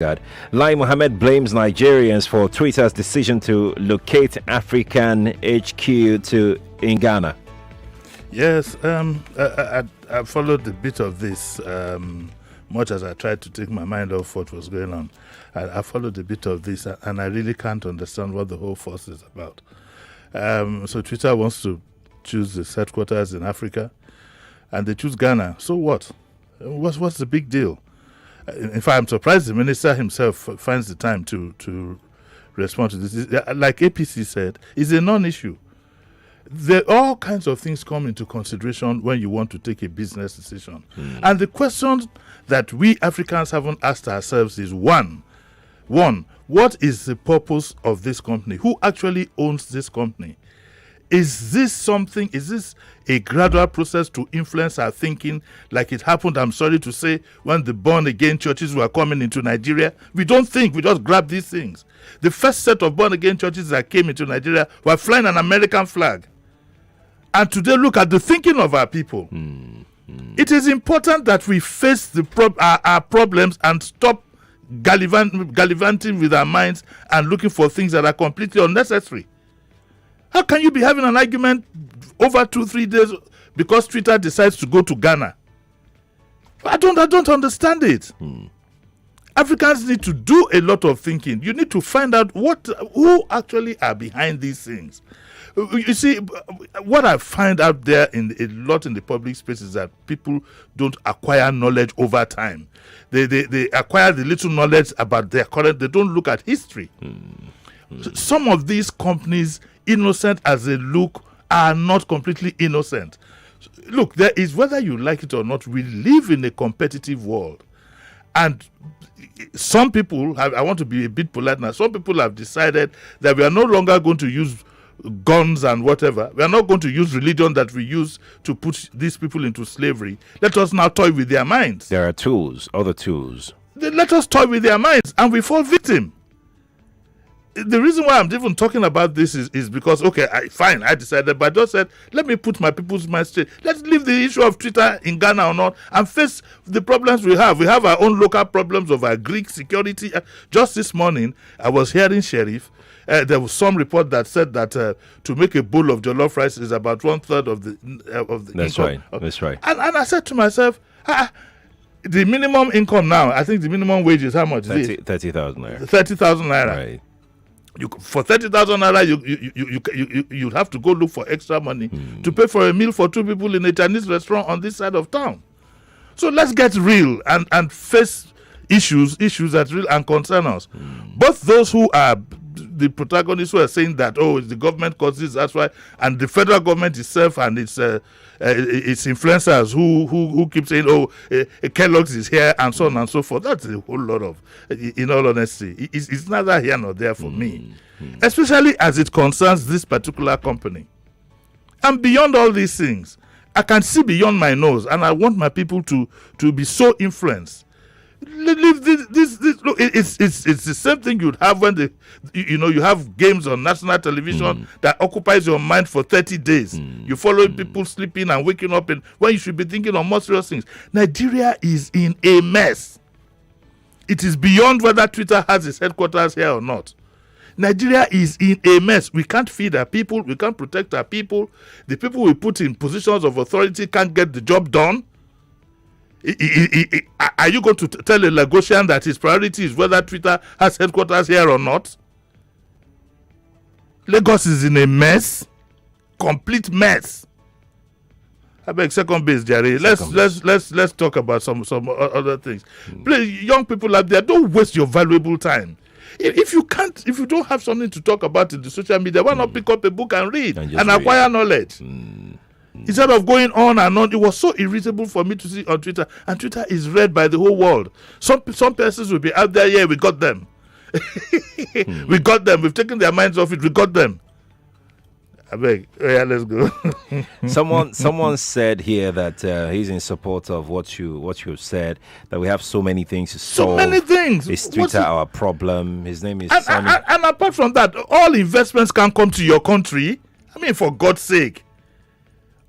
God. Lai Mohammed blames Nigerians for Twitter's decision to locate African HQ in Ghana. Yes, I followed a bit of this, much as I tried to take my mind off what was going on. I followed a bit of this, and I really can't understand what the whole fuss is about. So Twitter wants to choose its headquarters in Africa, and they choose Ghana. So what? What's the big deal? In fact, I'm surprised the minister himself finds the time to respond to this. Like APC said, it's a non-issue. All kinds of things come into consideration when you want to take a business decision. And the question that we Africans haven't asked ourselves is one, what is the purpose of this company? Who actually owns this company? Is this a gradual process to influence our thinking like it happened, I'm sorry to say, when the born-again churches were coming into Nigeria? We don't think, we just grab these things. The first set of born-again churches that came into Nigeria were flying an American flag. And today, look at the thinking of our people. It is important that we face our problems and stop gallivanting with our minds and looking for things that are completely unnecessary. How can you be having an argument over 2-3 days because Twitter decides to go to Ghana? I don't understand it. Africans need to do a lot of thinking. You need to find out who actually are behind these things. You see, what I find out there a lot in the public space is that people don't acquire knowledge over time. They acquire the little knowledge about their current. They don't look at history. Some of these companies, innocent as they look, are not completely innocent. Look, there is, whether you like it or not, we live in a competitive world. And some people, I want to be a bit polite now, some people have decided that we are no longer going to use guns and whatever. We are not going to use religion that we use to put these people into slavery. Let us now toy with their minds. There are tools, other tools. Let us toy with their minds, and we fall victim. The reason why I'm even talking about this is because, I decided, but I just said, let me put my people's mind straight. Let's leave the issue of Twitter in Ghana or not and face the problems we have. We have our own local problems of our Greek security. Just this morning, I was hearing Sheriff. There was some report that said that to make a bowl of jollof rice is about 1/3 of the That's income. Right. That's right. And I said to myself, the minimum income now, I think the minimum wage is how much? 30,000 naira. 30,000 naira. Right. For 30,000 naira, you have to go look for extra money to pay for a meal for 2 people in a Chinese restaurant on this side of town. So let's get real and face issues that real and concern us. Both those who are the protagonists who are saying that, the government caused this, that's why, and the federal government itself and its influencers who keep saying, Kellogg's is here and so on and so forth. That's a whole lot of, in all honesty, it's neither here nor there for me, especially as it concerns this particular company. And beyond all these things, I can see beyond my nose, and I want my people to be so influenced. Leave this. Look, it's the same thing you'd have when you have games on national television that occupies your mind for 30 days. You follow people sleeping and waking up, and when you should be thinking of more serious things. Nigeria is in a mess. It is beyond whether Twitter has its headquarters here or not. Nigeria is in a mess. We can't feed our people. We can't protect our people. The people we put in positions of authority can't get the job done. Are you going to tell a Lagosian that his priority is whether Twitter has headquarters here or not? Lagos is in a mess, complete mess. I beg, second base, Jerry. Let's talk about some other things. Please, young people out there, don't waste your valuable time. If you don't have something to talk about in the social media, why not pick up a book and read and acquire knowledge? Instead of going on and on, it was so irritable for me to see on Twitter, and Twitter is read by the whole world. Some persons will be out there, we got them. We got them. We've taken their minds off it. We got them. I beg, let's go. Someone said here that he's in support of what you've said, that we have so many things to solve. So many things. Is Twitter our problem? His name is and apart from that, all investments can come to your country. I mean, for God's sake.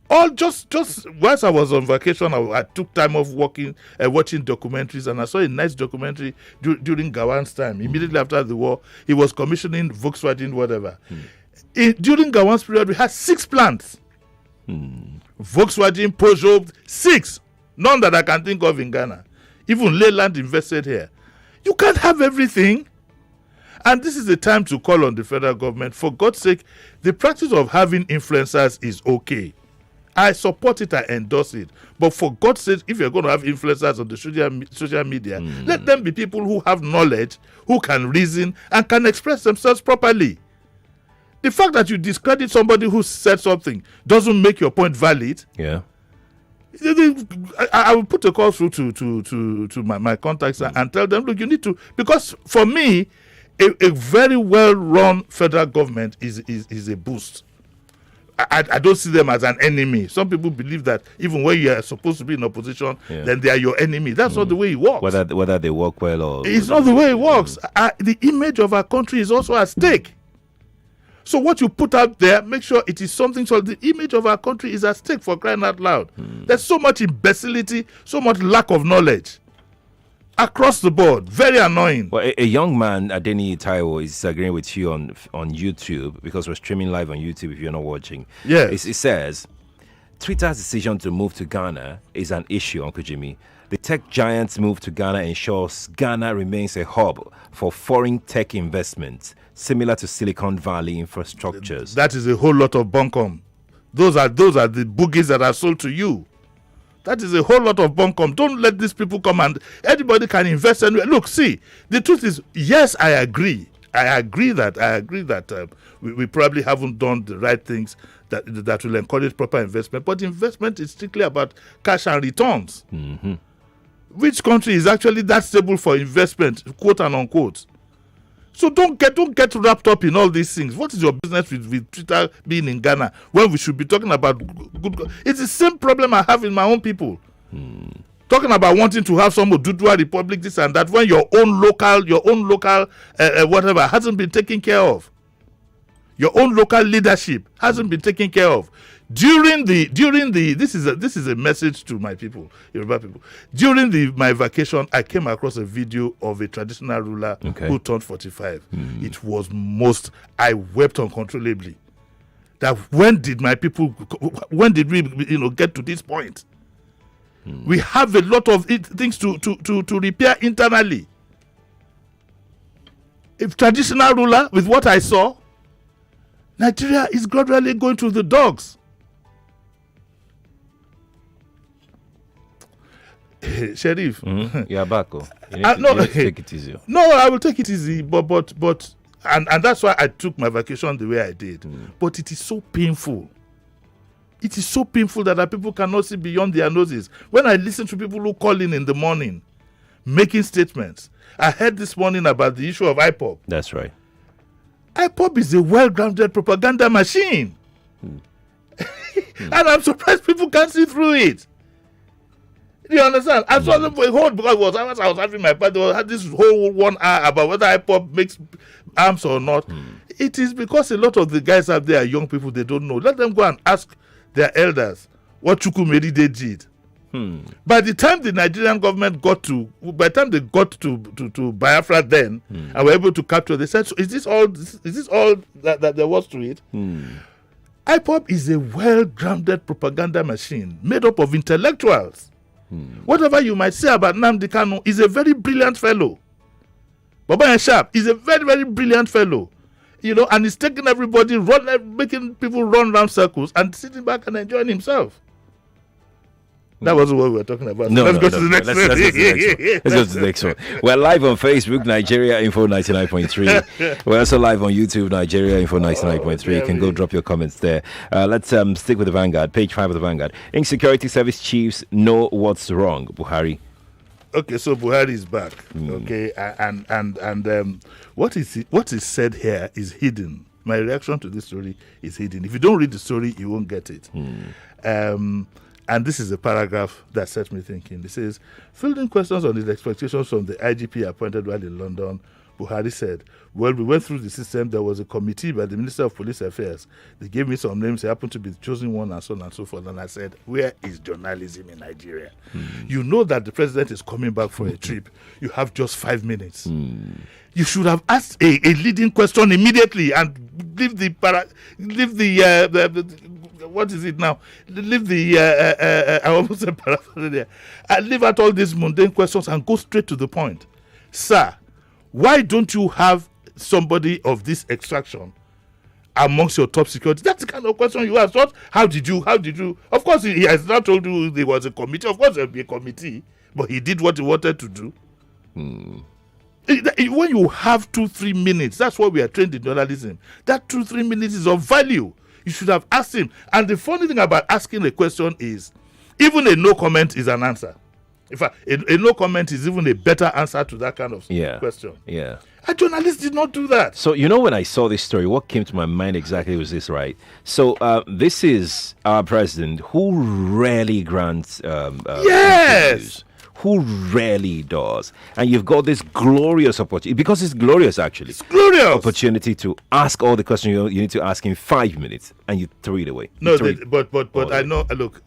All just whilst I was on vacation, I took time off watching documentaries, and I saw a nice documentary during Gawan's time. Immediately after the war, he was commissioning Volkswagen, whatever. During Gawan's period, we had 6 plants. Volkswagen, Peugeot, 6. None that I can think of in Ghana. Even Leyland invested here. You can't have everything. And this is the time to call on the federal government. For God's sake, the practice of having influencers is okay. I support it, I endorse it. But for God's sake, if you're going to have influencers on the social media, let them be people who have knowledge, who can reason, and can express themselves properly. The fact that you discredit somebody who said something doesn't make your point valid. Yeah. I will put a call through to my contacts and tell them, look, you need to, because for me, a very well-run federal government is a boost. I don't see them as an enemy. Some people believe that even when you are supposed to be in opposition, then they are your enemy. That's not the way it works. Whether they work well or... It's not the way it works. The image of our country is also at stake. So what you put out there, make sure it is something. So the image of our country is at stake, for crying out loud. There's so much imbecility, so much lack of knowledge across the board. Very annoying. Well, a young man, Adeni Taiwo, is agreeing with you on YouTube, because we're streaming live on YouTube if you're not watching. Yes. It says, Twitter's decision to move to Ghana is an issue, Uncle Jimmy. The tech giant's move to Ghana ensures Ghana remains a hub for foreign tech investments, similar to Silicon Valley infrastructures. That is a whole lot of bunkum. Those are the boogies that are sold to you. That is a whole lot of bunkum. Don't let these people come and anybody can invest. And look, see, the truth is, yes, I agree. I agree that we probably haven't done the right things that will encourage proper investment. But investment is strictly about cash and returns. Which country is actually that stable for investment, quote and unquote? So don't get wrapped up in all these things. What is your business with Twitter being in Ghana when we should be talking about good? It's the same problem I have in my own people. Talking about wanting to have some Oduduwa Republic, this and that, when your own local whatever hasn't been taken care of. Your own local leadership hasn't been taken care of. During the this is a message to my people, Yoruba people. During my vacation, I came across a video of a traditional ruler who turned 45. It was I wept uncontrollably. That when did we get to this point? We have a lot of things to repair internally. If traditional ruler, with what I saw, Nigeria is gradually going to the dogs. Sheriff, you're back. You need to take it easy. No, I will take it easy, but and that's why I took my vacation the way I did. But it is so painful. It is so painful that our people cannot see beyond their noses. When I listen to people who call in the morning, making statements, I heard this morning about the issue of IPOB. That's right. IPOB is a well-grounded propaganda machine, and I'm surprised people can't see through it. Do you understand? I saw them for a whole, because I was having my party, I had this whole 1 hour about whether IPOB makes arms or not. It is because a lot of the guys out there are young people, they don't know. Let them go and ask their elders what Chukwumeri did. By the time the Nigerian government got to Biafra then, and were able to capture, they said, so is this all that there was to it? IPOB is a well-grounded propaganda machine made up of intellectuals. Whatever you might say about Nnamdi Kanu, is a very brilliant fellow. Baba Sharp is a very, very brilliant fellow. And he's taking everybody, making people run around circles and sitting back and enjoying himself. That wasn't what we were talking about. Let's go to the next one. Let's go to the next one. We're live on Facebook, Nigeria Info 99.3. We're also live on YouTube, Nigeria Info 99.3. You can go drop your comments there. Let's stick with the Vanguard, page 5 of the Vanguard. Insecurity Service chiefs know what's wrong, Buhari. Okay, so Buhari is back. Okay, and what is said here is hidden. My reaction to this story is hidden. If you don't read the story, you won't get it. And this is a paragraph that set me thinking. It says, fielding questions on his expectations from the IGP appointed while in London, Buhari said, well, we went through the system. There was a committee by the Minister of Police Affairs. They gave me some names. They happened to be the chosen one and so on and so forth. And I said, where is journalism in Nigeria? You know that the president is coming back for a trip. You have just 5 minutes. You should have asked a leading question immediately and leave the what is it now? Leave the I almost said paraphrase there. Leave out all these mundane questions and go straight to the point. Sir, why don't you have somebody of this extraction amongst your top security? That's the kind of question you ask. What? How did you? Of course, he has not told you there was a committee. Of course, there will be a committee, but he did what he wanted to do. When you have 2-3 minutes, that's why we are trained in journalism. That 2-3 minutes is of value. You should have asked him. And the funny thing about asking a question is, even a no comment is an answer. In fact, a no comment is even a better answer to that kind of question. Yeah. A journalist did not do that. So, when I saw this story, what came to my mind exactly was this, right? So, this is our president who rarely grants interviews. Who rarely does. And you've got this glorious opportunity, because it's glorious actually. It's glorious opportunity to ask all the questions you need to ask in 5 minutes, and you throw it away. But I know, look,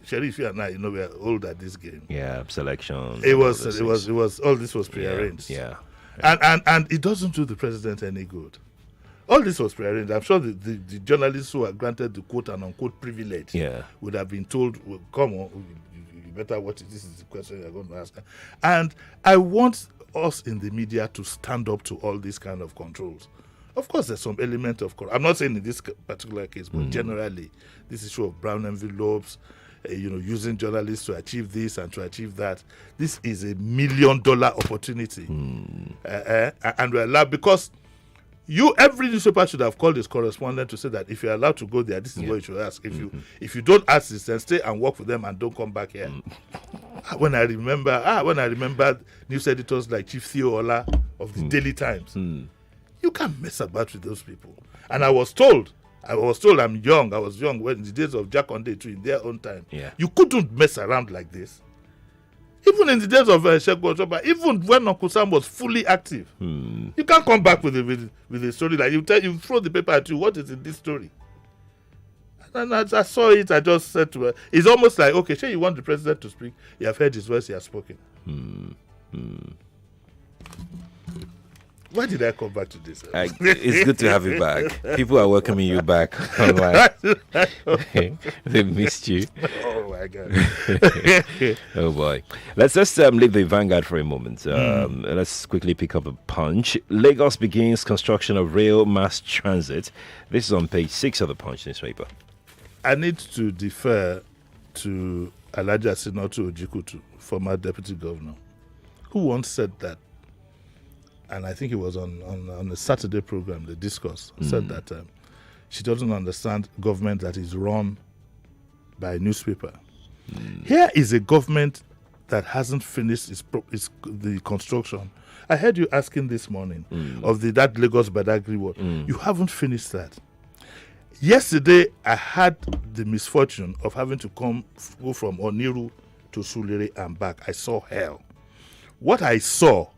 Sharif, you and I, we are old at this game. Yeah, selection. It was all this was prearranged. Yeah. And it doesn't do the president any good. All this was prearranged. I'm sure the journalists who are granted the quote and unquote privilege would have been told, well, come on, you better watch it. This is the question you're going to ask. And I want us in the media to stand up to all these kind of controls. Of course, there's some element of I'm not saying in this particular case, but generally, this issue of brown envelopes, using journalists to achieve this and to achieve that. This is $1 million opportunity. And we're allowed, because every newspaper should have called his correspondent to say that if you're allowed to go there, this is what you should ask. If you don't ask this, then stay and work for them and don't come back here. When I remember news editors like Chief Theo Ola of the Daily Times, you can't mess about with those people. And I was told I was young when in the days of Jack on Day too, in their own time. You couldn't mess around like this. Even in the days of Shegun Ochoba, even when Uncle Sam was fully active, you can't come back with a story like you throw the paper at you. What is in this story? And as I saw it, I just said to her, it's almost like, okay, sure, you want the president to speak. You have heard his voice. He has spoken. Why did I come back to this? It's good to have you back. People are welcoming you back online. They missed you. Oh my God. Oh boy. Let's just leave the Vanguard for a moment. Let's quickly pick up a Punch. Lagos begins construction of rail mass transit. This is on page 6 of the Punch newspaper. I need to defer to Alhaji Asinotu Ojikutu, former deputy governor, who once said that, and I think it was on a Saturday program, The Discourse, said that she doesn't understand government that is run by a newspaper. Here is a government that hasn't finished the construction. I heard you asking this morning of that Lagos Badagry ward. You haven't finished that. Yesterday, I had the misfortune of having to go from Oniru to Sulere and back. I saw hell. What I saw,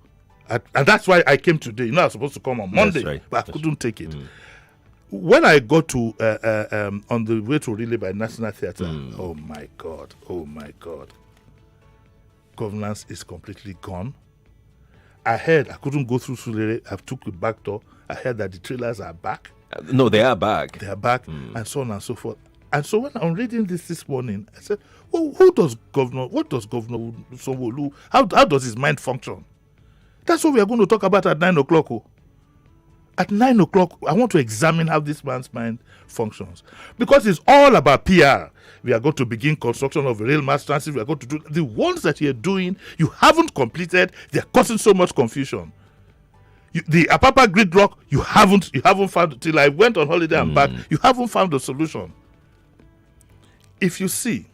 and that's why I came today. I was supposed to come on Monday, but I couldn't take it. When I got to on the way to Relay by National Theatre, oh my God, governance is completely gone. I heard I couldn't go through Sulere. I took the back door. I heard that the trailers are back. No, they are back. They are back, and so on and so forth. And so when I'm reading this morning, I said, well, what does Governor Sanwo-Olu, how does his mind function? That's what we are going to talk about at 9 o'clock. At 9 o'clock, I want to examine how this man's mind functions. Because it's all about PR. We are going to begin construction of a rail mass transit. We are going to do the ones that you're doing, you haven't completed. They're causing so much confusion. The Apapa gridlock, you haven't found, till I went on holiday and back, you haven't found a solution. If you see,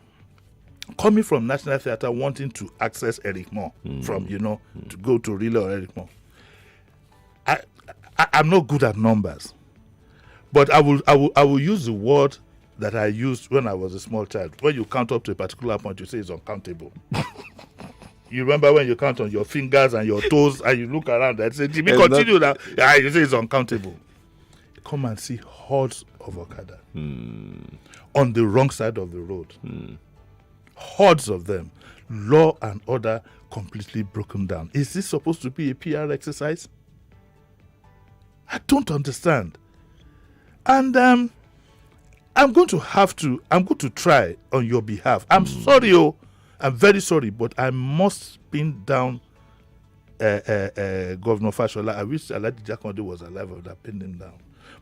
coming from National Theatre wanting to access Eric Moore from, to go to Relay or Eric Moore, I'm not good at numbers, but I will use the word that I used when I was a small child. When you count up to a particular point, you say it's uncountable. You remember when you count on your fingers and your toes and you look around and say, Jimmy, continue now. You say it's uncountable. Come and see hordes of Okada on the wrong side of the road. Hordes of them. Law and order completely broken down. Is this supposed to be a PR exercise? I don't understand. And I'm going to try on your behalf. I'm sorry, I'm very sorry, but I must pin down Governor Fashola. I wish Alhaji Jakonde was alive. I would have pinned him down.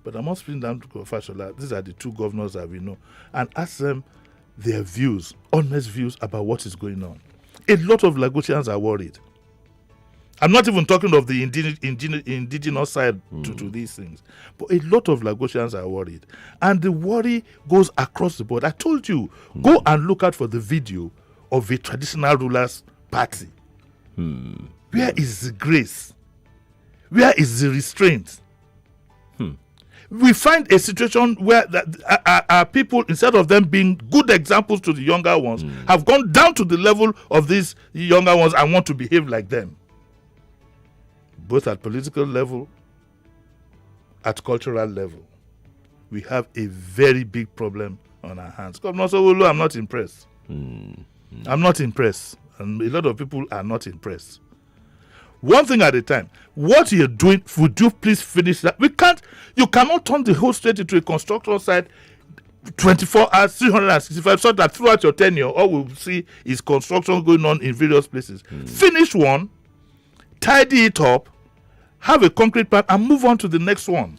But I must pin down to Governor Fashola. These are the two governors that we know. And ask them their views, honest views about what is going on. A lot of Lagosians are worried. I'm not even talking of the indigenous side to these things. But a lot of Lagosians are worried. And the worry goes across the board. I told you, go and look out for the video of a traditional ruler's party. Where is the grace? Where is the restraint? We find a situation where our people, instead of them being good examples to the younger ones, have gone down to the level of these younger ones and want to behave like them. Both at political level, at cultural level. We have a very big problem on our hands. Governor Sowolu, I'm not impressed. I'm not impressed. And a lot of people are not impressed. One thing at a time. What you're doing, would you please finish that? You cannot turn the whole state into a construction site 24 hours, 365, so that throughout your tenure, all we'll see is construction going on in various places. Finish one, tidy it up, have a concrete plan, and move on to the next one.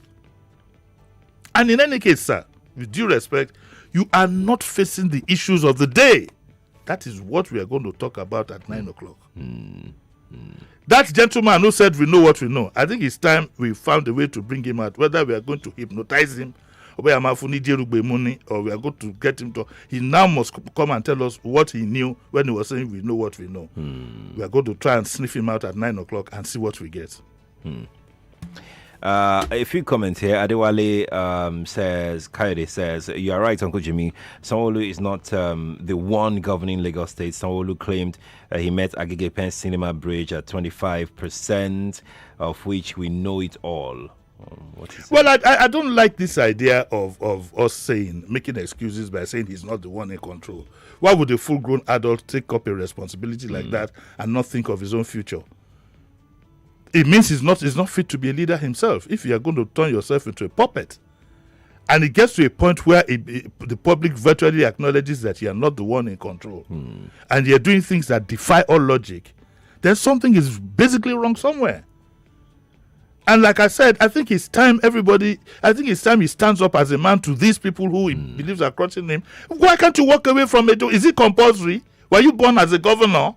And in any case, sir, with due respect, you are not facing the issues of the day. That is what we are going to talk about at 9 o'clock. That gentleman who said we know what we know, I think it's time we found a way to bring him out, whether we are going to hypnotize him or we are going to get him to. He now must come and tell us what he knew when he was saying we know what we know. We are going to try and sniff him out at 9 o'clock and see what we get. A few comments here. Adewale Kayode says, you are right, Uncle Jimmy. Sanwo-Olu is not the one governing Lagos State. Sanwo-Olu claimed he met Agege Pen Cinema Bridge at 25%, of which we know it all. Well, I don't like this idea of us making excuses by saying he's not the one in control. Why would a full-grown adult take up a responsibility like that and not think of his own future? It means he's not fit to be a leader himself. If you are going to turn yourself into a puppet, and it gets to a point where the public virtually acknowledges that you are not the one in control, and you're doing things that defy all logic, then something is basically wrong somewhere. And like I said, I think it's time he stands up as a man to these people who he believes are crushing him. Why can't you walk away from it? Is it compulsory? Were you born as a governor?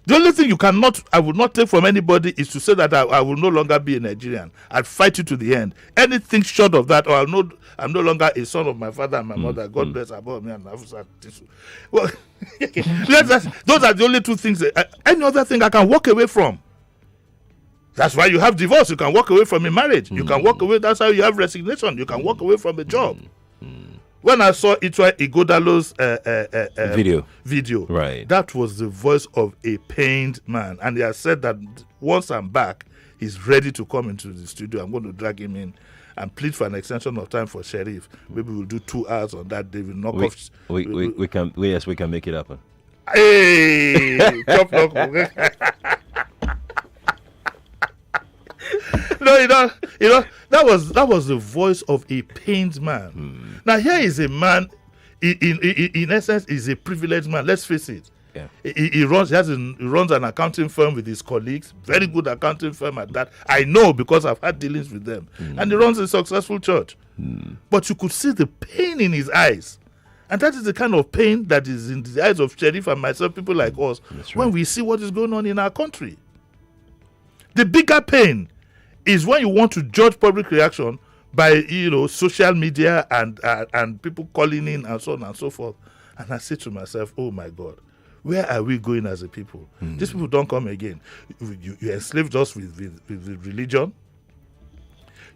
The only thing I would not take from anybody is to say that I will no longer be a Nigerian. I'll fight you to the end. Anything short of that, or I'm no longer a son of my father and my mother. God bless above me and Disu. Well, those are the only two things. Any other thing I can walk away from. That's why you have divorce. You can walk away from a marriage. You can walk away. That's how you have resignation. You can walk away from a job. When I saw Itwa Igodalo's video, right, that was the voice of a pained man. And he has said that once I'm back, he's ready to come into the studio. I'm going to drag him in and plead for an extension of time for Sheriff. Maybe we'll do 2 hours on that day. We'll knock off. We can make it happen. Hey, chop knock. No, that was the voice of a pained man. Now here is a man, in essence, is a privileged man. Let's face it. Yeah. He runs an accounting firm with his colleagues, very good accounting firm at that. I know because I've had dealings with them. And he runs a successful church. But you could see the pain in his eyes. And that is the kind of pain that is in the eyes of Sheriff and myself, people like us, when we see what is going on in our country. The bigger pain is when you want to judge public reaction by social media and people calling in and so on and so forth. And I say to myself, oh my God, where are we going as a people? These people don't come again. You enslaved us with religion.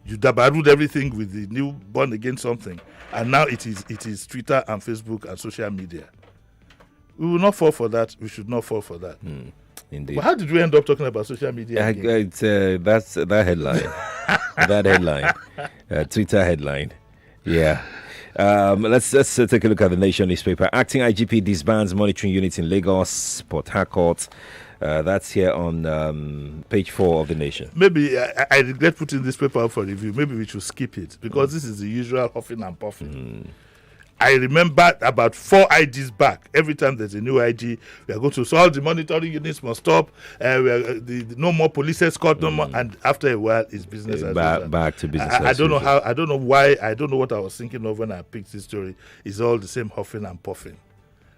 You dabarooed everything with the new born again something. And now it is Twitter and Facebook and social media. We will not fall for that. We should not fall for that. Indeed. But how did we end up talking about social media? That's that headline. That headline. Twitter headline. Yeah. Let's take a look at the Nation newspaper. Acting IGP disbands monitoring units in Lagos, Port Harcourt. That's here on page 4 of the Nation. Maybe I regret putting this paper up for review. Maybe we should skip it because this is the usual huffing and puffing. I remember about 4 IGs back. Every time there's a new IG, we are going to solve the monitoring units must stop. No more police escort, no more. And after a while, it's business as usual. Back to business. I don't know how. I don't know why. I don't know what I was thinking of when I picked this story. It's all the same huffing and puffing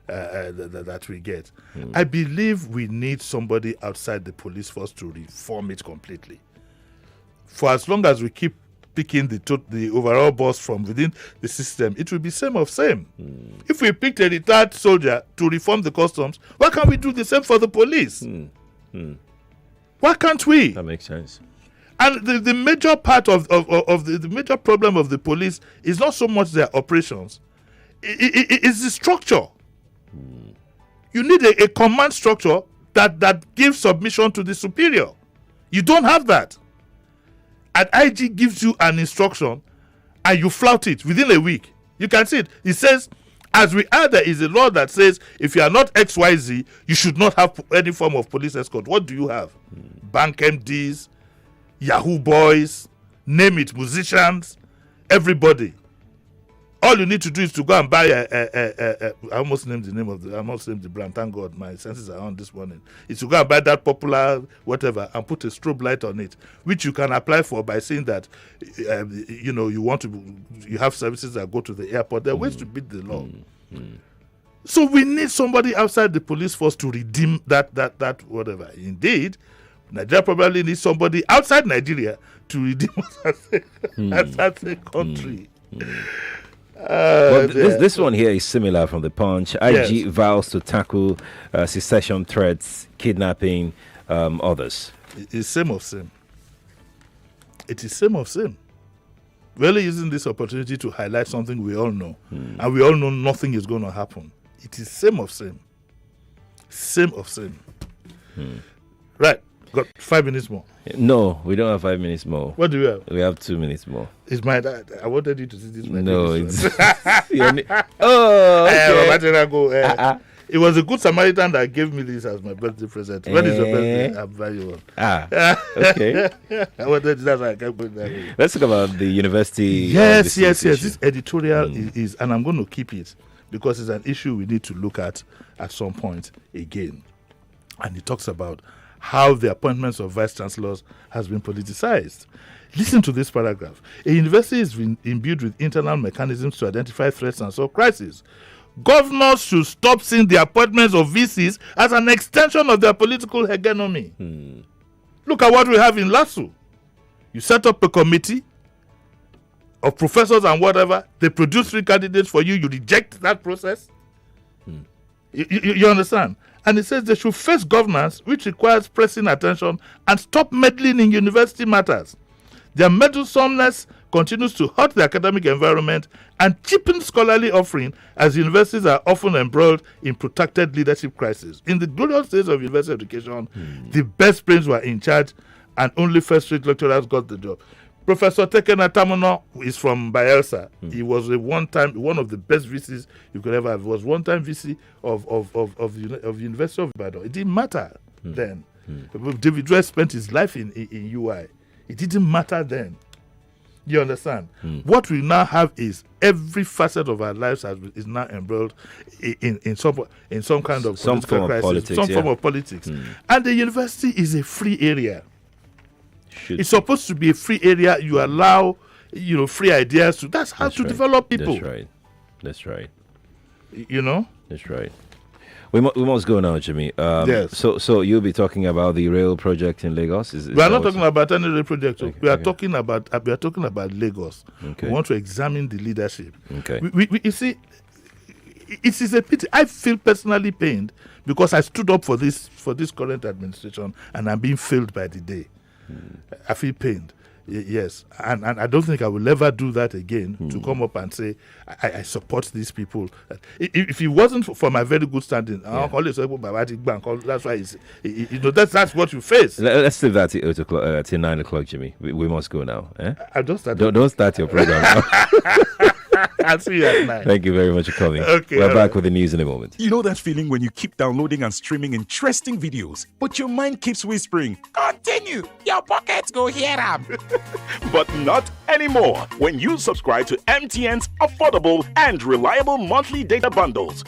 that we get. I believe we need somebody outside the police force to reform it completely. For as long as we keep picking the overall boss from within the system, it will be same of same. If we picked a retired soldier to reform the customs, why can't we do the same for the police? Why can't we? That makes sense. And the major part of the major problem of the police is not so much their operations, it's the structure. You need a command structure that gives submission to the superior. You don't have that. An IG gives you an instruction and you flout it within a week. You can see it. It says, as we are, there is a law that says if you are not XYZ, you should not have any form of police escort. What do you have? Bank MDs, Yahoo boys, name it, musicians, everybody. All you need to do is to go and buy I almost named the brand. Thank God, my senses are on this morning. Is to go and buy that popular whatever and put a strobe light on it, which you can apply for by saying that, you have services that go to the airport. There are ways to beat the law. So we need somebody outside the police force to redeem that whatever. Indeed, Nigeria probably needs somebody outside Nigeria to redeem us as a country. Well, this one here is similar from the Punch. IG vows to tackle secession threats, kidnapping, others. It's same of same. It is same of same. We're only using this opportunity to highlight something we all know. And we all know nothing is going to happen. It is same of same. Same of same. Right. Got 5 minutes more. No, we don't have 5 minutes more. What do we have? We have 2 minutes more. It's my dad. I wanted you to see this. No, it's. It was a good Samaritan that gave me this as my birthday present. When is your birthday? I'll buy you one. Okay. I wanted that's why I can't put that in. Let's talk about the university. Yes. This editorial is, and I'm going to keep it because it's an issue we need to look at some point again. And it talks about how the appointments of vice chancellors has been politicized. Listen to this paragraph. A university is imbued with internal mechanisms to identify threats and solve crises. Governors should stop seeing the appointments of VCs as an extension of their political hegemony. Look at what we have in LASU. You set up a committee of professors and whatever. They produce 3 candidates for you. You reject that process. You understand? And it says they should face governance, which requires pressing attention, and stop meddling in university matters. Their meddlesomeness continues to hurt the academic environment and cheapen scholarly offering, as universities are often embroiled in protracted leadership crises. In the glorious days of university education, the best brains were in charge, and only first-rate lecturers got the job. Professor Tekena Tamuno is from Bayelsa. He was one of the best VCs you could ever have. He was one-time VC of University of Ibadan. It didn't matter then. David Joy spent his life in UI. It didn't matter then. You understand? What we now have is every facet of our lives is now embroiled in some kind of political crisis, form of politics. And the university is a free area. It's supposed to be a free area. You allow, free ideas to. That's how to develop people. That's right. That's right. We must go now, Jimmy. Yes. So you'll be talking about the rail project in Lagos. We are not talking about any rail project. Okay, we are talking about Lagos. Okay. We want to examine the leadership. Okay. You see, it is a pity. I feel personally pained because I stood up for this current administration and I'm being failed by the day. I feel pained. Yes, and I don't think I will ever do that again, to come up and say I support these people. If it wasn't for my very good standing, I'll call it bank. That's why that's what you face. Let's leave that till 8 o'clock, till 9 o'clock, Jimmy. We must go now. I just started. Don't start your program now. I'll see you at 9. Thank you very much for coming. Okay, we're back with the news in a moment. You know that feeling when you keep downloading and streaming interesting videos, but your mind keeps whispering, continue, your pockets go here. But not anymore. When you subscribe to MTN's affordable and reliable monthly data bundles,